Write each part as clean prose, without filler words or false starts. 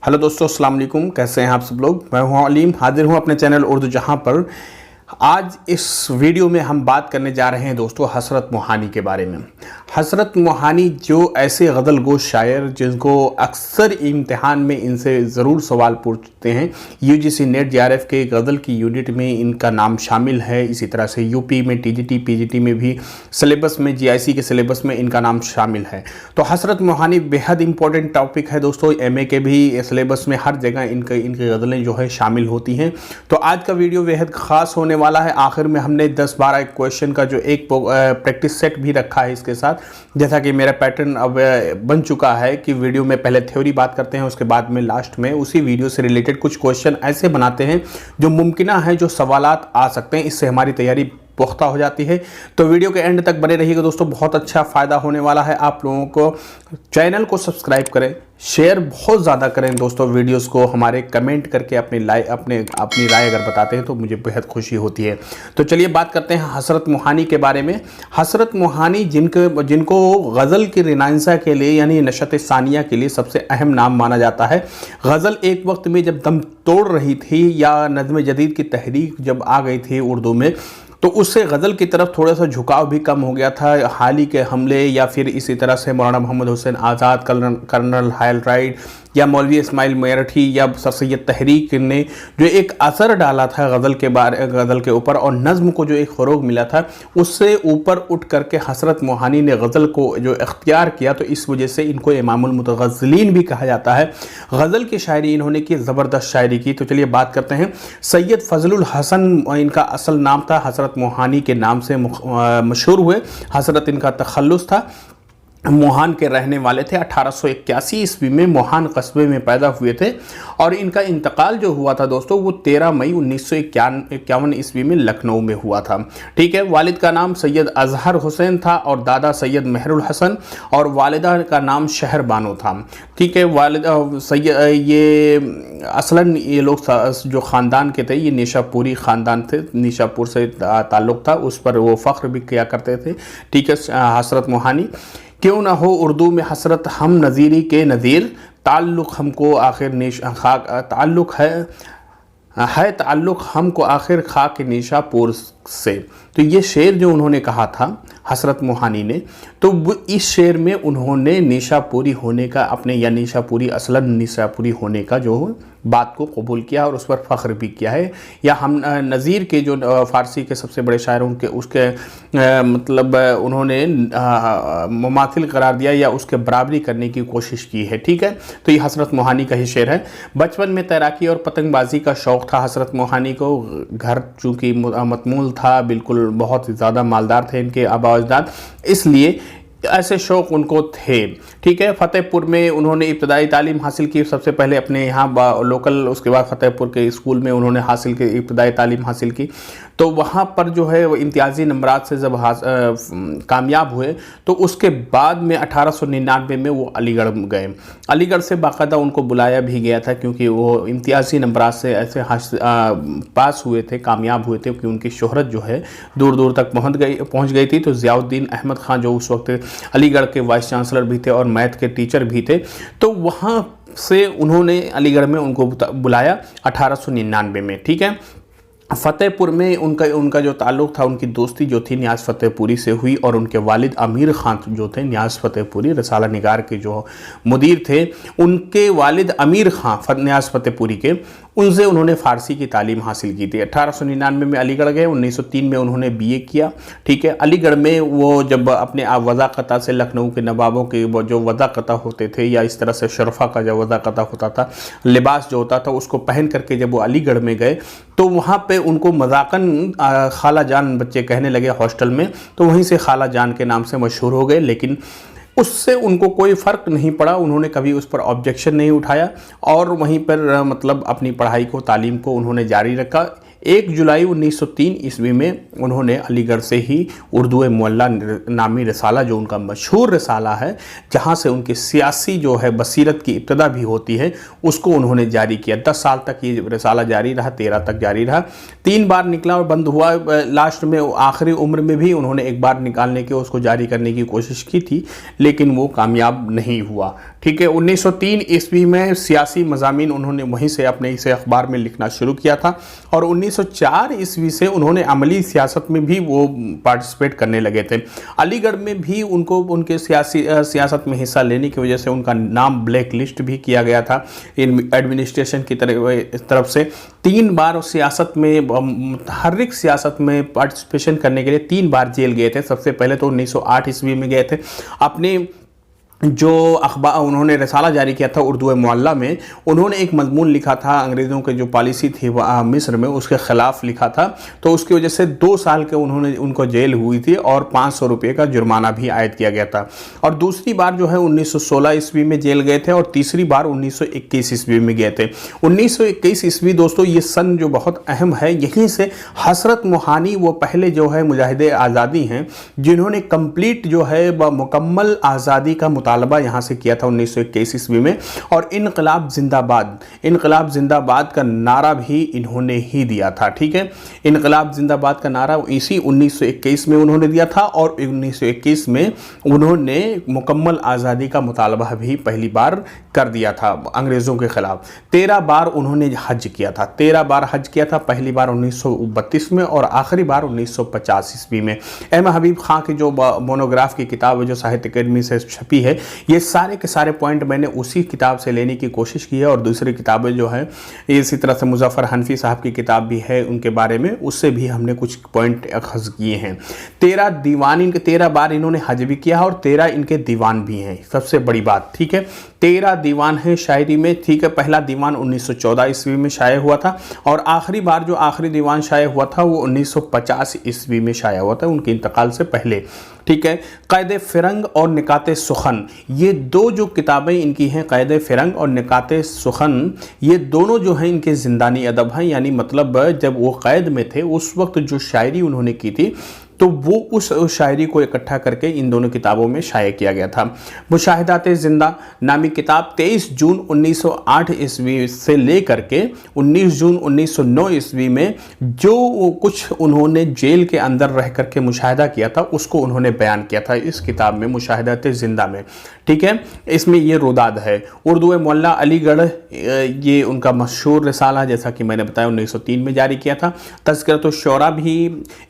Hello दोस्तों, अस्सलाम वालेकुम। कैसे हैं आप सब लोग। मैं हूं अलीम, हाजिर हूं अपने चैनल उर्दू जहां पर। आज इस वीडियो में हम बात करने जा रहे हैं दोस्तों हसरत मोहानी के बारे में। हसरत मोहानी जो ऐसे गज़ल गो शायर जिनको अक्सर इम्तिहान में इनसे ज़रूर सवाल पूछते हैं। यूजीसी नेट जेआरएफ के गज़ल की यूनिट में इनका नाम शामिल है। इसी तरह से यूपी में टीजीटी पीजीटी में भी सिलेबस में जीआईसी के सिलेबस में इनका नाम शामिल है। तो हसरत मोहानी बेहद इंपॉर्टेंट टॉपिक है दोस्तों। एमए के भी सिलेबस में हर जगह इनकी गज़लें जो है शामिल होती हैं। तो आज का वीडियो बेहद ख़ास होने वाला है। आखिर में हमने 10-12 क्वेश्चन का जो एक प्रैक्टिस सेट भी रखा है इसके साथ। जैसा कि मेरा पैटर्न अब बन चुका है कि वीडियो में पहले थ्योरी बात करते हैं, उसके बाद में लास्ट में उसी वीडियो से रिलेटेड कुछ क्वेश्चन ऐसे बनाते हैं जो मुमकिना है, जो सवालात आ सकते हैं। इससे हमारी तैयारी पुख्ता हो जाती है। तो वीडियो के एंड तक बने रहिएगा दोस्तों, बहुत अच्छा फ़ायदा होने वाला है। आप लोगों को चैनल को सब्सक्राइब करें, शेयर बहुत ज़्यादा करें दोस्तों वीडियोस को। हमारे कमेंट करके अपनी राय अगर बताते हैं तो मुझे बेहद खुशी होती है। तो चलिए बात करते हैं हसरत मोहानी के बारे में। हसरत मोहानी जिनको गज़ल की रिनाइंसा के लिए यानी नशत सानिया के लिए सबसे अहम नाम माना जाता है। गज़ल एक वक्त में जब दम तोड़ रही थी या नज़्म जदीद की तहरीक जब आ गई थी उर्दू में, तो उससे गज़ल की तरफ थोड़ा सा झुकाव भी कम हो गया था। हाल ही के हमले या फिर इसी तरह से मौलाना मोहम्मद हुसैन आज़ाद, कर्नल हायल राइड या मौलवी इस्माइल मेरठी या सर सैयद तहरीक ने जो एक असर डाला था गज़ल के ऊपर और नज़्म को जो एक फ़रोग मिला था, उससे ऊपर उठ करके हसरत मोहानी ने गज़ल को जो इख्तियार किया, तो इस वजह से इनको इमामुल मुतग़ज़्ज़लीन भी कहा जाता है। गज़ल की शायरी इन्होंने की, ज़बरदस्त शायरी की। तो चलिए बात करते हैं। सैयद फजलुल हसन इनका असल नाम था, हसरत मोहानी के नाम से मशहूर हुए। हसरत इनका तखल्लुस था। मोहान के रहने वाले थे। 1881 ईस्वी में मोहान कस्बे में पैदा हुए थे और इनका इंतकाल जो हुआ था दोस्तों वो 13 मई 1951 ईस्वी में लखनऊ में हुआ था। ठीक है। वालिद का नाम सैयद अजहर हुसैन था और दादा सैयद मेहरुल हसन और वालिदा का नाम शहर बानो था। ठीक है। ये असलन ये लोग जो ख़ानदान के थे ये निशापुरी ख़ानदान थे, निशापुर से ताल्लुक़ था, उस पर वो फ़ख्र भी किया करते थे। ठीक है। हसरत मोहानी क्यों ना हो उर्दू में हसरत हम नज़ीरी के नज़ीर, ताल्लुक़ हमको आखिर ताल्लुक़ है ताल्लुक़ हमको आखिर खाक निशापुर से। तो ये शेर जो उन्होंने कहा था हसरत मोहानी ने, तो इस शेर में उन्होंने निशापुरी होने का अपने या निशापुरी असलन निशापुरी होने का जो बात को कबूल किया और उस पर फ़ख्र भी किया है। या हम नज़ीर के जो फ़ारसी के सबसे बड़े शायर उसके मतलब उन्होंने मुमाथिल करार दिया या उसके बराबरी करने की कोशिश की है। ठीक है। तो ये हसरत मोहानी का ही शेर है। बचपन में तैराकी और पतंगबाजी का शौक़ था हसरत मोहानी को। घर चूँकि मतमूल था, बिल्कुल बहुत ज़्यादा मालदार थे इनके आबा अजदाद, इसलिए ऐसे शौक़ उनको थे। ठीक है। फ़तेहपुर में उन्होंने इब्तदाई तालीम हासिल की, सबसे पहले अपने यहाँ लोकल, उसके बाद फ़तेहपुर के स्कूल में उन्होंने इब्तदाई तालीम हासिल की। तो वहाँ पर जो है वो इम्तियाज़ी नंबरात से जब कामयाब हुए तो उसके बाद में 1899 में वो अलीगढ़ गए। अलीगढ़ से बाकायदा उनको बुलाया भी गया था क्योंकि वो इम्तियाज़ी नंबरात से ऐसे पास हुए थे, कामयाब हुए थे कि उनकी शोहरत जो है दूर दूर तक पहुँच गई थी। तो ज़ियाउद्दीन अहमद ख़ान जो उस वक्त अलीगढ़ के वाइस चांसलर भी थे और मैथ के टीचर भी थे, तो वहाँ से उन्होंने अलीगढ़ में उनको बुलाया 1899 में। ठीक है। फ़तेहपुर में उनका जो ताल्लुक़ था, उनकी दोस्ती जो थी न्याज़ फ़तेहपुरी से हुई और उनके वालिद अमीर ख़ान जो थे न्याज़ फ़तेहपुरी रसाला निगार के जो मुदीर थे, उनके वालिद अमीर ख़ान न्याज़ फ़तेहपुरी के, उनसे उन्होंने फ़ारसी की तालीम हासिल की थी। 1899 में अलीगढ़ गए, 1903 में उन्होंने बीए किया। ठीक है। अलीगढ़ में वो जब अपने वज़ाक़ता से लखनऊ के नवाबों के जो वज़ाक़ता होते थे या इस तरह से शरफ़ा का जो वज़ाक़ता होता था, लिबास जो होता था, उसको पहन करके जब वो अलीगढ़ में गए तो वहाँ पे उनको मज़ाक़न खाला जान बच्चे कहने लगे हॉस्टल में, तो वहीं से खाला जान के नाम से मशहूर हो गए। लेकिन उससे उनको कोई फ़र्क नहीं पड़ा, उन्होंने कभी उस पर ऑब्जेक्शन नहीं उठाया और वहीं पर मतलब अपनी पढ़ाई को, तालीम को उन्होंने जारी रखा। 1 जुलाई 1903 ईस्वी में उन्होंने अलीगढ़ से ही उर्दू मुअल्ला नामी रिसाला, जो उनका मशहूर रिसाला है, जहाँ से उनकी सियासी जो है बसीरत की इब्तदा भी होती है, उसको उन्होंने जारी किया। 10 साल तक ये रिसाला जारी रहा, 13 तक जारी रहा। 3 बार निकला और बंद हुआ। लास्ट में आखिरी उम्र में भी उन्होंने एक बार निकालने के उसको जारी करने की कोशिश की थी, लेकिन वो कामयाब नहीं हुआ। ठीक है, 1903 ईस्वी में सियासी मज़ामीन उन्होंने वहीं से अपने इसे अखबार में लिखना शुरू किया था और 1904 ईस्वी से उन्होंने अमली सियासत में भी वो पार्टिसिपेट करने लगे थे। अलीगढ़ में भी उनको उनके सियासत में हिस्सा लेने की वजह से उनका नाम ब्लैक लिस्ट भी किया गया था इन एडमिनिस्ट्रेशन की तरफ से। 3 बार सियासत में, मुतहर्रिक सियासत में पार्टिसिपेशन करने के लिए 3 बार जेल गए थे। सबसे पहले तो 1908 ईस्वी में गए थे। अपने जो अखबार उन्होंने रिसाला जारी किया था उर्दू मुअल्ला में, उन्होंने एक मजमून लिखा था अंग्रेज़ों के जो पॉलिसी थी मिस्र में, उसके ख़िलाफ़ लिखा था, तो उसकी वजह से 2 साल के उनको जेल हुई थी और 500 रुपये का जुर्माना भी आयद किया गया था। और दूसरी बार जो है 1916 ईस्वी में जेल गए थे और तीसरी बार 1921 ईस्वी में गए थे। 1921 ईस्वी दोस्तों ये सन जो बहुत अहम है, यहीं से हसरत मोहानी वो पहले जो है मुजाहिदे आज़ादी हैं जिन्होंने कंप्लीट जो है मुकम्मल आज़ादी का मुतालबा यहाँ से किया था 1921 ईस्वी में। और इनकलाब जिंदाबाद का नारा भी इन्होंने ही दिया था। ठीक है, इनकलाब जिंदाबाद का नारा इसी 1921 में उन्होंने दिया था और 1921 में उन्होंने मुकम्मल आज़ादी का मुतालबा भी पहली बार कर दिया था अंग्रेज़ों के खिलाफ। 13 बार उन्होंने हज किया था, 13 बार हज किया था, पहली बार 1932 में और आखिरी बार 1950 ईस्वी में। अहमद हबीब खां की जो मोनोग्राफ की किताब है जो साहित्य अकेडमी से छपी है, ये सारे के सारे पॉइंट मैंने उसी किताब से लेने की कोशिश की है और दूसरी किताबें जो है इसी तरह से मुजफ्फर हनफी साहब की किताब भी है उनके बारे में, उससे भी हमने कुछ पॉइंट अखज़ किए हैं। 13 दीवान इनके 13 बार इन्होंने हज भी किया और 13 इनके दीवान भी हैं, सबसे बड़ी बात। ठीक है, 13 दीवान है शायरी में। ठीक है, पहला दीवान 1914 ईस्वी में शाया हुआ था और आखिरी बार जो आखिरी दीवान शाया हुआ था वो 1950 ईस्वी में शाया हुआ था, उनके इंतकाल से पहले। ठीक है, क़ैद फ़िरंग और निकात सुखन, ये 2 जो किताबें इनकी हैं, क़ैद फ़िरंग और निकात सुखन, ये दोनों जो हैं इनके ज़िंदानी अदब हैं। यानी मतलब जब वो क़ैद में थे उस वक्त जो शायरी उन्होंने की थी तो वो उस शायरी को इकट्ठा करके इन दोनों किताबों में शाया किया गया था। मुशाहिदात ज़िंदा नामी किताब 23 जून 1908 ईस्वी से लेकर के 19 जून 1909 ईस्वी में जो कुछ उन्होंने जेल के अंदर रह करके मुशाहिदा किया था उसको उन्होंने बयान किया था इस किताब में, मुशाहिदात ज़िंदा में। ठीक है, इसमें ये रुदाद है। उर्दू मुअल्ला अलीगढ़, ये उनका मशहूर रिसाला जैसा कि मैंने बताया 1903 में जारी किया था।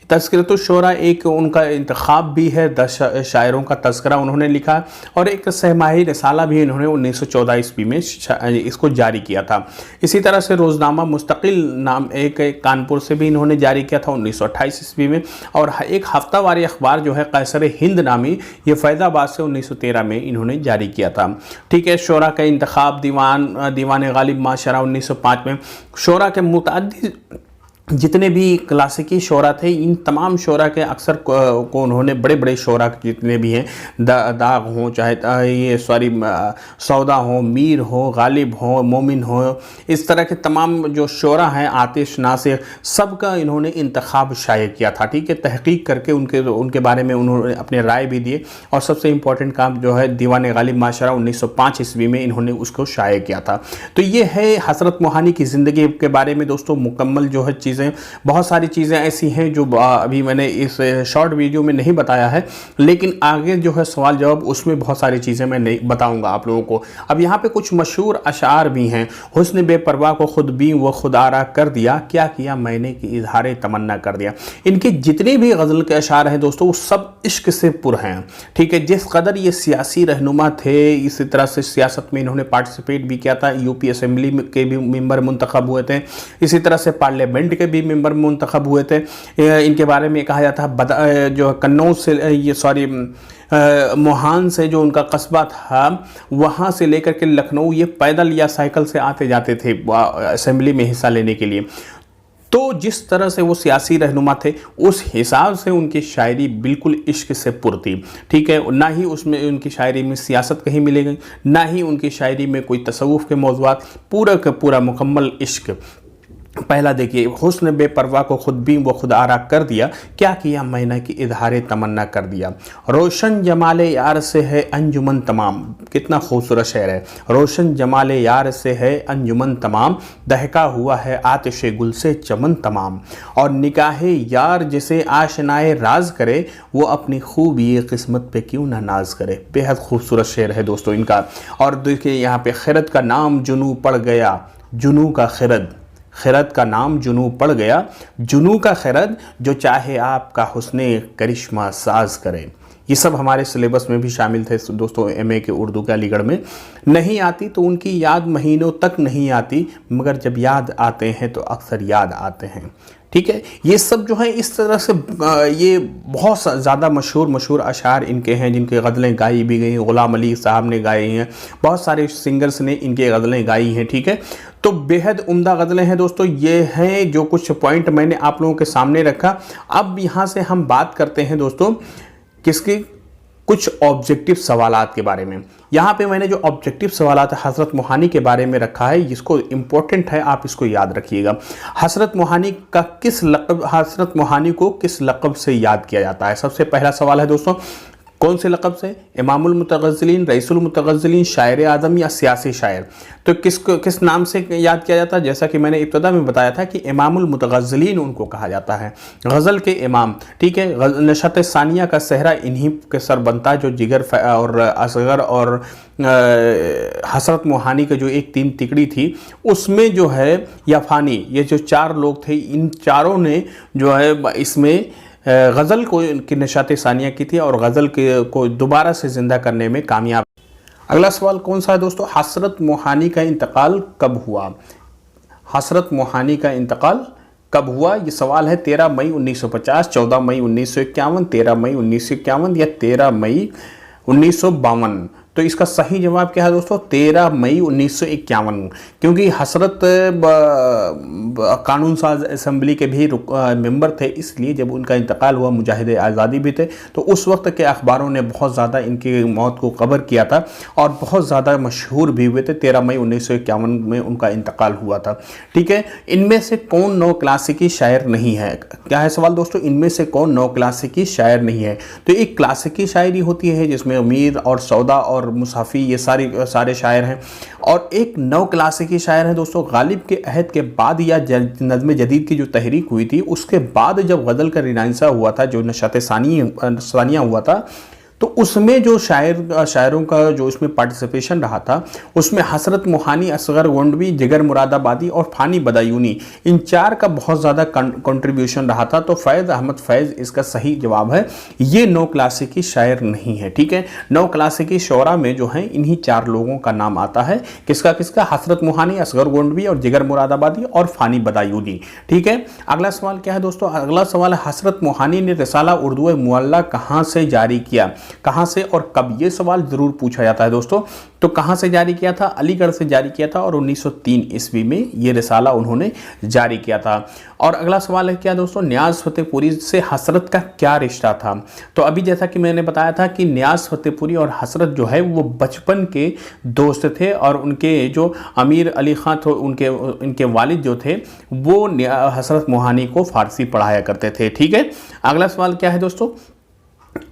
तज़किरतुश्शोरा एक उनका इंतखाब भी है, 10 शायरों का तज़किरा उन्होंने लिखा और एक सहमाही रिसाला भी इन्होंने 1914 ईस्वी में इसको जारी किया था। इसी तरह से रोज़नामा मुस्तकिल नाम एक कानपुर से भी इन्होंने जारी किया था 1928 ईस्वी में। और एक हफ्तावारी अखबार जो है कैसर हिंद नामी, ये फैज़ाबाद से 1913 में इन्होंने जारी किया था। ठीक है, शोरा का इंतखाब, दीवान गालिब माशरा 1905 में। शोरा के मुतअद्दिद जितने भी क्लासिकी शोरा थे, इन तमाम शोरा के अक्सर को उन्होंने बड़े बड़े शोरा जितने भी हैं, दाग हों, चाहे ये सौदा हो, मीर हो, गालिब हो, मोमिन हो, इस तरह के तमाम जो शोरा हैं, आतिश, नासिर, सबका इन्होंने इंतखाब शाया किया था। ठीक है, तहकीक करके उनके बारे में उन्होंने अपने राय भी दिए और सबसे इम्पोर्टेंट काम जो है दीवान गालिब माशरा 1905 ईस्वी में इन्होंने उसको शाया किया था। तो ये है हज़रत मोहानी की ज़िंदगी के बारे में दोस्तों मुकम्मल जो है चीज़। बहुत सारी चीज़ें ऐसी हैं जो अभी मैंने इस शॉर्ट वीडियो में नहीं बताया है, लेकिन आगे जो है सवाल जवाब उसमें बहुत सारी चीज़ें मैं नहीं बताऊंगा आप लोगों को। अब यहाँ पे कुछ मशहूर अशार भी हैं। हुस्न बेपरवाह को खुद भी व खुदारा कर दिया, क्या किया मैंने कि इजहार तमन्ना कर दिया। इनके जितने भी गज़ल के अशार हैं दोस्तों वो सब इश्क से पुर हैं। ठीक है, जिस कदर ये सियासी रहनुमा थे, इसी तरह से सियासत में इन्होंने पार्टिसिपेट भी किया था, यूपी असेंबली के भी मेंबर मुंतखब हुए थे, इसी तरह से पार्लियामेंट के भी मेंबर मुंतखब हुए थे। इनके बारे में कहा जाता है जो कन्नौज से मोहान से जो उनका कस्बा था वहाँ से लेकर के लखनऊ ये पैदल या साइकिल से आते जाते थे असेंबली में हिस्सा लेने के लिए। तो जिस तरह से वो सियासी रहनुमा थे उस हिसाब से उनकी शायरी बिल्कुल इश्क से पुर थी। ठीक है, ना ही उसमें उनकी शायरी में सियासत कहीं मिलेगी, ना ही उनकी शायरी में कोई तसव्वुफ़ के मौज़ूआत, पूरा का पूरा मुकम्मल इश्क। पहला देखिए, हुस्न बेपरवाह को खुद भी वो खुद आरा कर दिया, क्या किया मैंने कि इजहार तमन्ना कर दिया। रोशन जमाले यार से है अंजुमन तमाम, कितना खूबसूरत शेर है। रोशन जमाले यार से है अंजुमन तमाम, दहका हुआ है आतिशे गुल से चमन तमाम। और निकाहे यार जिसे आशनाए राज करे, वो अपनी खूबी किस्मत पे क्यों ना नाज करे। बेहद खूबसूरत शेर है दोस्तों इनका। और देखिए यहाँ पे खिरद का नाम जुनू पड़ गया, जुनू का खिरद, खिरद का नाम जुनू पड़ गया, जुनू का खिरद जो चाहे आपका हुस्ने करिश्मा साज करे। ये सब हमारे सिलेबस में भी शामिल थे दोस्तों, एमए के उर्दू के अलीगढ़ में। नहीं आती तो उनकी याद महीनों तक नहीं आती, मगर जब याद आते हैं तो अक्सर याद आते हैं। ठीक है, ये सब जो है इस तरह से ये बहुत ज़्यादा मशहूर अशार इनके हैं, जिनके गज़लें गाई भी गई। ग़ुलाम अली साहब ने गाए हैं, बहुत सारे सिंगर्स ने इनके गज़लें गाई हैं। ठीक है, तो बेहद उम्दा गज़लें हैं दोस्तों। ये हैं जो कुछ पॉइंट मैंने आप लोगों के सामने रखा। अब यहाँ से हम बात करते हैं दोस्तों किसकी, कुछ ऑब्जेक्टिव सवालात के बारे में। यहाँ पे मैंने जो ऑब्जेक्टिव सवालात हज़रत मोहानी के बारे में रखा है, जिसको इम्पोर्टेंट है, आप इसको याद रखिएगा। हज़रत मोहानी का किस लक़ब, हज़रत मोहानी को किस लक़ब से याद किया जाता है। सबसे पहला सवाल है दोस्तों, कौन से लक़ब से? इमामुल मुतग़ज़्ज़िलीन, रईसुल मुतग़ज़्ज़िलीन, शायर आज़म या सियासी शायर। तो किस नाम से याद किया जाता है? जैसा कि मैंने इब्तिदा में बताया था कि इमामुल मुतग़ज़्ज़िलीन उनको कहा जाता है, गज़ल के इमाम। ठीक है, नशअत सानिया का सहरा इन्हीं के सर बनता है, जो जिगर और असगर और हज़रत मोहानी का जो एक तीन तिकड़ी थी, उसमें जो है या फ़ानी, ये जो चार लोग थे, इन चारों ने जो है इसमें गज़ल को की नशात सानिया की थी और गज़ल को दोबारा से ज़िंदा करने में कामयाब। अगला सवाल कौन सा है दोस्तों? हज़रत मोहानी का इंतकाल कब हुआ? हज़रत मोहानी का इंतकाल कब हुआ? ये सवाल है 13 मई 1950, 14 मई 1951, 13 मई 1951 या 13 मई 1952। तो इसका सही जवाब क्या है दोस्तों? 13 मई 1951, क्योंकि हसरत कानून साज असम्बली के भी मेंबर थे, इसलिए जब उनका इंतकाल हुआ, मुजाहिद आज़ादी भी थे, तो उस वक्त के अखबारों ने बहुत ज़्यादा इनकी मौत को कवर किया था और बहुत ज़्यादा मशहूर भी हुए थे। 13 मई 1951 में उनका इंतकाल हुआ था। ठीक है, इनमें से कौन नौ क्लासिकी शायर नहीं है? क्या है सवाल दोस्तों? इनमें से कौन नौ क्लासिकी शायर नहीं है? तो एक क्लासिकी शायरी होती है जिसमें अमीर और सौदा और मुसाफी ये सारे शायर हैं, और एक नौ क्लासिकी शायर हैं दोस्तों। गालिब के अहद के बाद या नज़्म जदीद की जो तहरीक हुई थी, उसके बाद जब गज़ल का रिनाइंसा हुआ था, जो नशात सानिया हुआ था, तो उसमें जो शायरों का जो इसमें पार्टिसिपेशन रहा था, उसमें हसरत मोहानी, असगर गोंडवी, जिगर मुरादाबादी और फ़ानी बदायूनी, इन चार का बहुत ज़्यादा कंट्रीब्यूशन रहा था। तो फैज़ अहमद फैज़ इसका सही जवाब है। ये नौ क्लासिकी शायर नहीं है। ठीक है, नौ क्लासिकी शोरा में जो है इन्हीं चार लोगों का नाम आता है। किसका किसका? हसरत मोहानी, असगर गोंडवी और जिगर मुरादाबादी और फ़ानी बदायूनी। ठीक है, अगला सवाल क्या है दोस्तों? अगला सवाल है, हसरत मोहानी ने रिसाला उर्दू मुअल्ला कहाँ से जारी किया? कहां से और कब? ये सवाल जरूर पूछा जाता है दोस्तों। तो कहां से जारी किया था? अलीगढ़ से जारी किया था और 1903 ईस्वी में ये रिसाला उन्होंने जारी किया था। और अगला सवाल है क्या दोस्तों? न्याज़ फतेहपुरी से हसरत का क्या रिश्ता था? तो अभी जैसा कि मैंने बताया था कि न्याज़ फतेहपुरी और हसरत जो है वो बचपन के दोस्त थे, और उनके जो अमीर अली खां थे, उनके वालिद जो थे, वो हसरत मोहानी को फारसी पढ़ाया करते थे। ठीक है, अगला सवाल क्या है दोस्तों?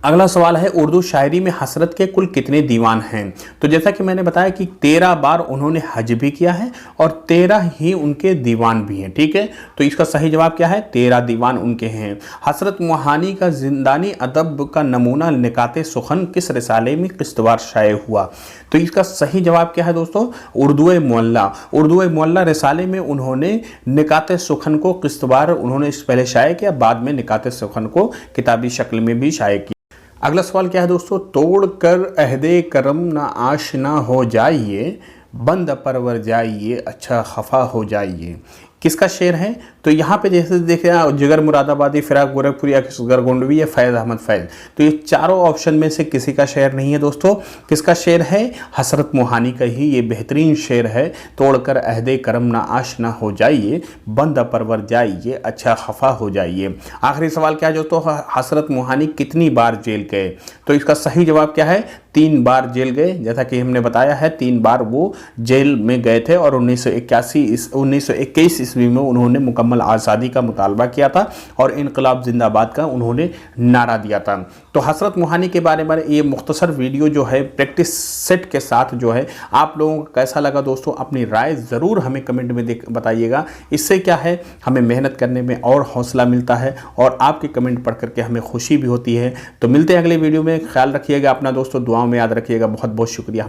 अगला सवाल है, उर्दू शायरी में हसरत के कुल कितने दीवान हैं? तो जैसा कि मैंने बताया कि 13 बार उन्होंने हज भी किया है और 13 ही उनके दीवान भी हैं। ठीक है, तो इसका सही जवाब क्या है? 13 दीवान उनके हैं। हसरत मोहानी का जिंदानी अदब का नमूना निकाते सुखन किस रिसाले में किस्तवार शाये हुआ? तो इसका सही जवाब क्या है दोस्तों? उर्दू मुअल्ला। उर्दू मुअल्ला रिसाले में उन्होंने निकाते सुखन को किस्तवार उन्होंने पहले शाये किया, बाद में निकाते सुखन को किताबी शक्ल में भी शाये किया। अगला सवाल क्या है दोस्तों? तोड़ कर अहदे करम ना आशना हो जाइए, बंद परवर जाइए, अच्छा खफा हो जाइए। किसका शेर है? तो यहाँ पे जैसे देखें, जिगर मुरादाबादी, फिराक गोरखपुरी, असगर गोंडवी या फैज़ अहमद फैज़, तो ये चारों ऑप्शन में से किसी का शेर नहीं है दोस्तों। किसका शेर है? हसरत मोहानी का ही ये बेहतरीन शेर है। तोड़कर अहदे करम ना आशना हो जाइए, बंद परवर जाइए, अच्छा खफा हो जाइए। आखिरी सवाल क्या है दोस्तों? हसरत मोहानी कितनी बार जेल गए? तो इसका सही जवाब क्या है? 3 बार जेल गए, जैसा कि हमने बताया है 3 बार वो जेल में गए थे और 1921 ईस्वी में उन्होंने मुकम्मल आज़ादी का मुतालबा किया था और इनकलाब जिंदाबाद का उन्होंने नारा दिया था। तो हसरत मोहानी के बारे में ये मुख्तसर वीडियो जो है प्रैक्टिस सेट के साथ जो है आप लोगों को कैसा लगा दोस्तों, अपनी राय ज़रूर हमें कमेंट में बताइएगा। इससे क्या है, हमें मेहनत करने में और हौसला मिलता है और आपके कमेंट पढ़ करके हमें खुशी भी होती है। तो मिलते हैं अगले वीडियो में, ख्याल रखिएगा अपना दोस्तों, दुआओं में याद रखिएगा। बहुत बहुत शुक्रिया।